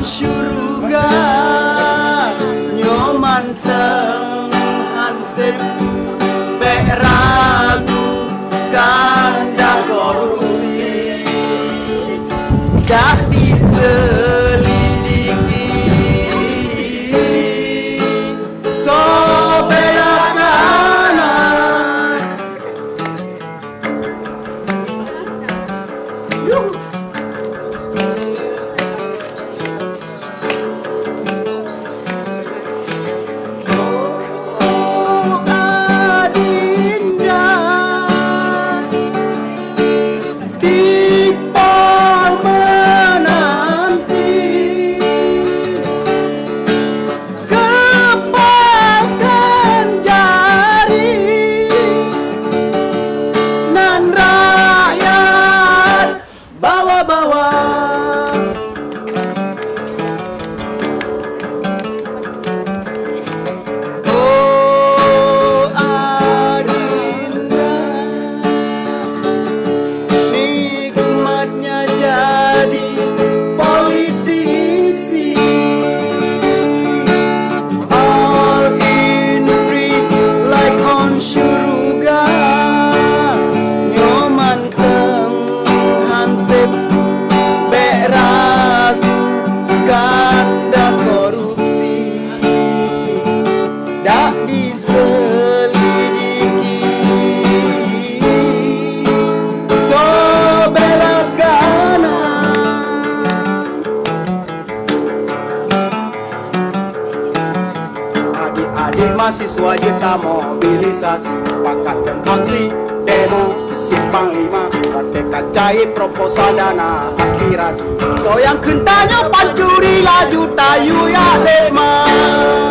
syuruga nyoman teng hansip bek ragu kanda korupsi dah diselidiki so belak kanan diselidiki so belak kanan. Adik-adik mahasiswa kita mobilisasi pakatkan aksi demo simpang 5 Merdeka cair proposal dana aspirasi so yang kentanya pancuri laju tayu ya lemah